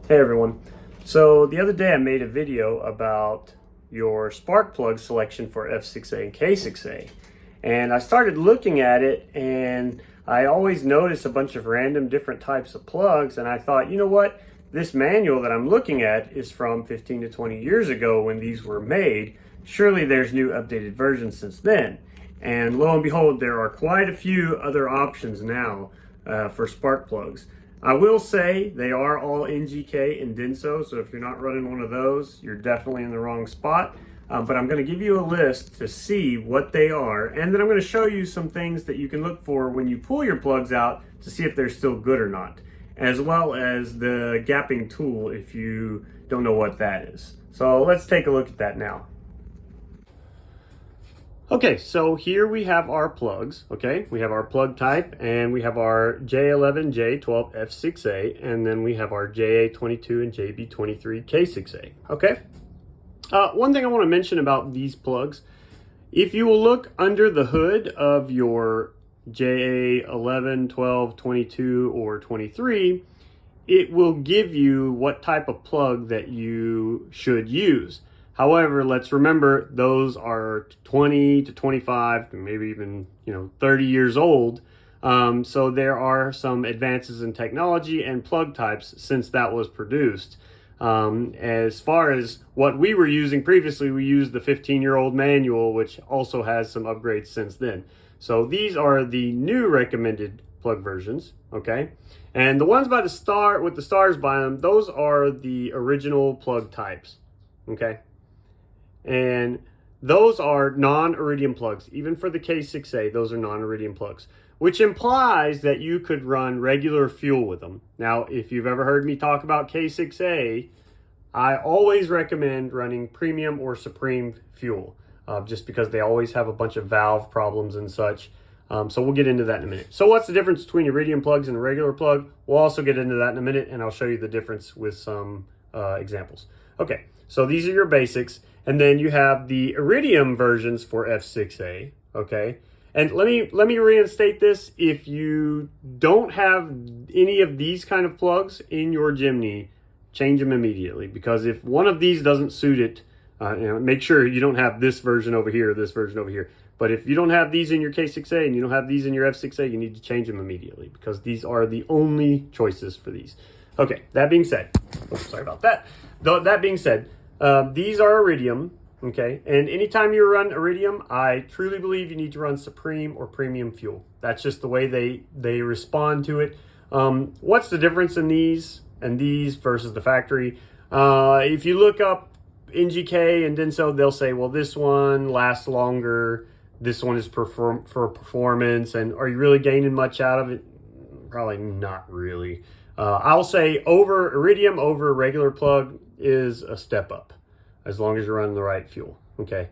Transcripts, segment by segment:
Hey everyone. So the other day I made a video about your spark plug selection for F6A and K6A. And I started looking at it and I always notice a bunch of random different types of plugs, and I thought, you know what? This manual that I'm looking at is from 15 to 20 years ago when these were made. Surely there's new updated versions since then. And lo and behold, there are quite a few other options now for spark plugs. I will say they are all NGK and DENSO, so if you're not running one of those, you're definitely in the wrong spot. But I'm going to give you a list to see what they are, and then I'm going to show you some things that you can look for when you pull your plugs out to see if they're still good or not, as well as the gapping tool if you don't know what that is. So let's take a look at that now. Okay, so here we have our plugs, okay? We have our plug type, and we have our JA11, JA12, F6A, and then we have our JA22 and JB23 K6A, okay? One thing I want to mention about these plugs, if you will look under the hood of your JA11, 12, 22, or 23, it will give you what type of plug that you should use. However, let's remember those are 20 to 25, maybe even 30 years old. So there are some advances in technology and plug types since that was produced. As far as what we were using previously, we used the 15-year-old manual, which also has some upgrades since then. So these are the new recommended plug versions, okay? And the ones by the star with the stars by them, those are the original plug types, okay? And those are non-iridium plugs. Even for the K6A, those are non-iridium plugs, which implies that you could run regular fuel with them. Now, if you've ever heard me talk about K6A, I always recommend running premium or supreme fuel, just because they always have a bunch of valve problems and such. So we'll get into that in a minute. So what's the difference between iridium plugs and a regular plug? We'll also get into that in a minute, and I'll show you the difference with some examples. Okay, so these are your basics. And then you have the iridium versions for F6A, okay? And let me reinstate this. If you don't have any of these kind of plugs in your Jimny, change them immediately, because if one of these doesn't suit it, make sure you don't have this version over here, this version over here. But if you don't have these in your K6A and you don't have these in your F6A, you need to change them immediately, because these are the only choices for these. Okay, that being said, sorry about that. That being said, these are iridium, okay? And anytime you run iridium, I truly believe you need to run supreme or premium fuel. That's just the way they respond to it. What's the difference in these and these versus the factory? If you look up NGK and DENSO, they'll say, well, this one lasts longer. This one is for performance. And are you really gaining much out of it? Probably not really. I'll say iridium over a regular plug is a step up, as long as you're running the right fuel, okay?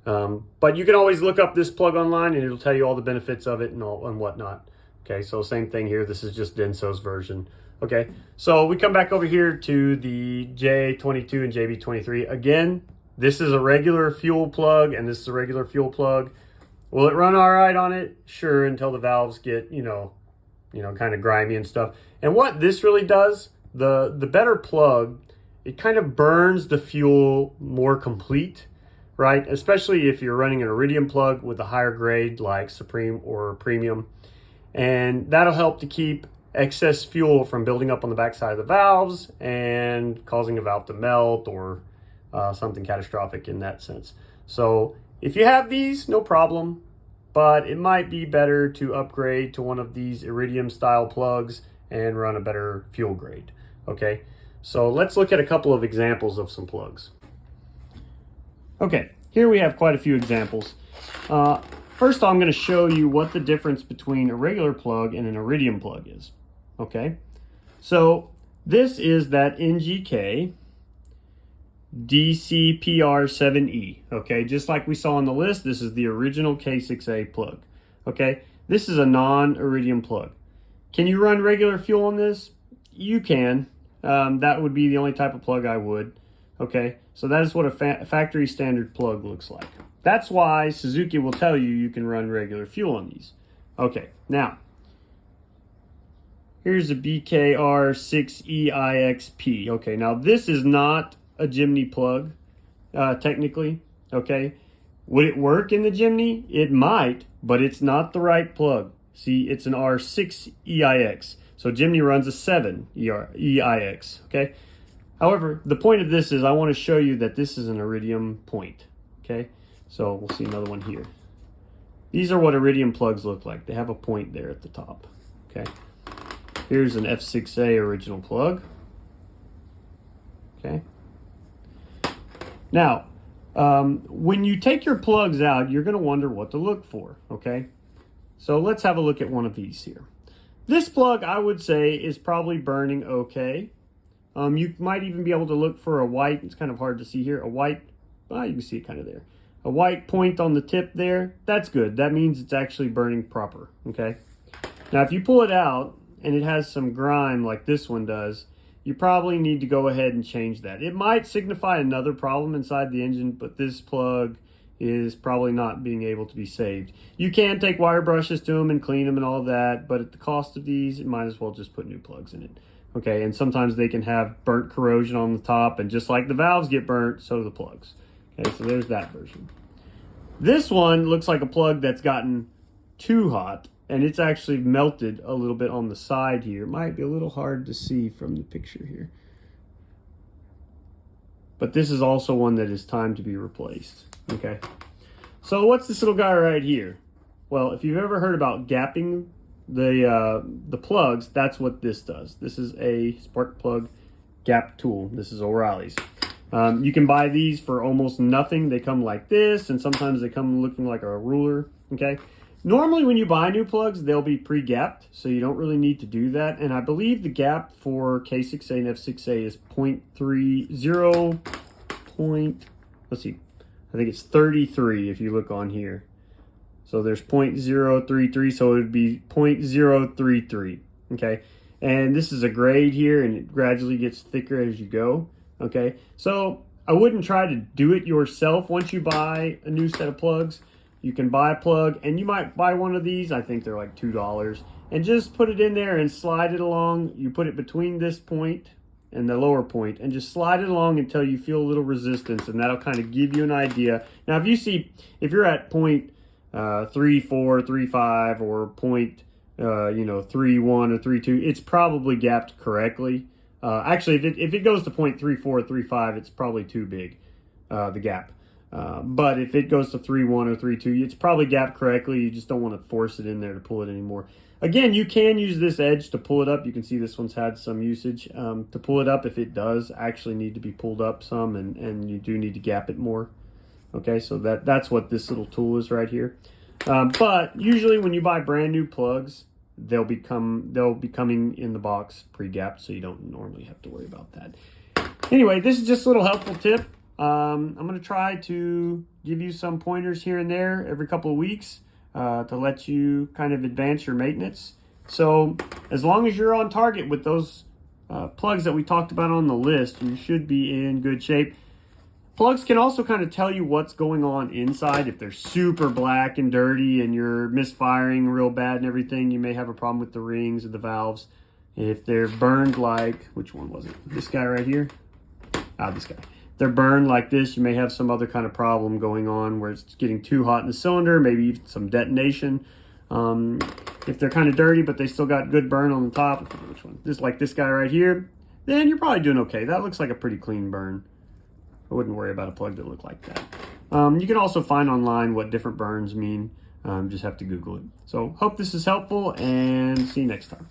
But you can always look up this plug online and it'll tell you all the benefits of it and whatnot. Okay, so same thing here. This is just DENSO's version. Okay, so we come back over here to the JA22 and JB23. Again, this is a regular fuel plug and this is a regular fuel plug. Will it run all right on it? Sure, until the valves get, kind of grimy and stuff. And what this really does, the better plug, it kind of burns the fuel more complete, right? Especially if you're running an iridium plug with a higher grade like supreme or premium. And that'll help to keep excess fuel from building up on the backside of the valves and causing a valve to melt or something catastrophic in that sense. So if you have these, no problem, but it might be better to upgrade to one of these iridium style plugs and run a better fuel grade, okay? So let's look at a couple of examples of some plugs. Okay, here we have quite a few examples. First, I'm going to show you what the difference between a regular plug and an iridium plug is. Okay, so this is that NGK DCPR7E. Okay, just like we saw on the list, this is the original K6A plug. Okay, this is a non-iridium plug. Can you run regular fuel on this? You can. That would be the only type of plug I would. Okay, so that is what a factory standard plug looks like. That's why Suzuki will tell you you can run regular fuel on these. Okay, now Here's a BKR6EIXP. Okay, now this is not a Jimny plug, technically, okay? Would it work in the Jimny? It might, but it's not the right plug. See, it's an R6EIX. So Jimny runs a 7 EIX, okay? However, the point of this is I want to show you that this is an iridium point, okay? So we'll see another one here. These are what iridium plugs look like. They have a point there at the top, okay? Here's an F6A original plug, okay? Now, when you take your plugs out, you're going to wonder what to look for, okay? So let's have a look at one of these here. This plug, I would say, is probably burning okay. You might even be able to look for a white, it's kind of hard to see here, a white, you can see it kind of there. A white point on the tip there, that's good. That means it's actually burning proper, okay? Now, if you pull it out and it has some grime like this one does, you probably need to go ahead and change that. It might signify another problem inside the engine, but this plug is probably not being able to be saved. You can take wire brushes to them and clean them and all that, but at the cost of these, it might as well just put new plugs in it. Okay, and sometimes they can have burnt corrosion on the top, and just like the valves get burnt, so do the plugs. Okay, so there's that version. This one looks like a plug that's gotten too hot, and it's actually melted a little bit on the side here. It might be a little hard to see from the picture here. But this is also one that is time to be replaced. Okay, so what's this little guy right here? Well, if you've ever heard about gapping the plugs, that's what this does. This is a spark plug gap tool. This is O'Reilly's. You can buy these for almost nothing. They come like this, and sometimes they come looking like a ruler. Okay, normally when you buy new plugs, they'll be pre-gapped, so you don't really need to do that. And I believe the gap for K6A and F6A is 0.30 let's see, I think it's 33 if you look on here. So there's 0.033, so it would be 0.033, okay? And this is a grade here, and it gradually gets thicker as you go, okay? So I wouldn't try to do it yourself once you buy a new set of plugs. You can buy a plug, and you might buy one of these. I think they're like $2. And just put it in there and slide it along. You put it between this point and the lower point, and just slide it along until you feel a little resistance, and that'll kind of give you an idea. Now, if you're at point 3.4, 3.5, or point 3.1 or 3.2, it's probably gapped correctly. Actually, if it goes to point 3.4, 3.5, it's probably too big, the gap. But if it goes to 3.1 or 3.2, it's probably gapped correctly. You just don't want to force it in there to pull it anymore. Again, you can use this edge to pull it up. You can see this one's had some usage to pull it up if it does actually need to be pulled up some, and you do need to gap it more. Okay, so that's what this little tool is right here. But usually when you buy brand new plugs, they'll be coming in the box pre-gapped, so you don't normally have to worry about that. Anyway, this is just a little helpful tip. I'm going to try to give you some pointers here and there every couple of weeks to let you kind of advance your maintenance. So as long as you're on target with those plugs that we talked about on the list, you should be in good shape. Plugs can also kind of tell you what's going on inside. If they're super black and dirty and you're misfiring real bad and everything, you may have a problem with the rings or the valves. If they're burned like, which one was it? This guy right here? This guy. If they're burned like this, you may have some other kind of problem going on where it's getting too hot in the cylinder, maybe even some detonation. If they're kind of dirty, but they still got good burn on the top, I forget which one, just like this guy right here, then you're probably doing okay. That looks like a pretty clean burn. I wouldn't worry about a plug that looked like that. You can also find online what different burns mean. Just have to Google it. So hope this is helpful, and see you next time.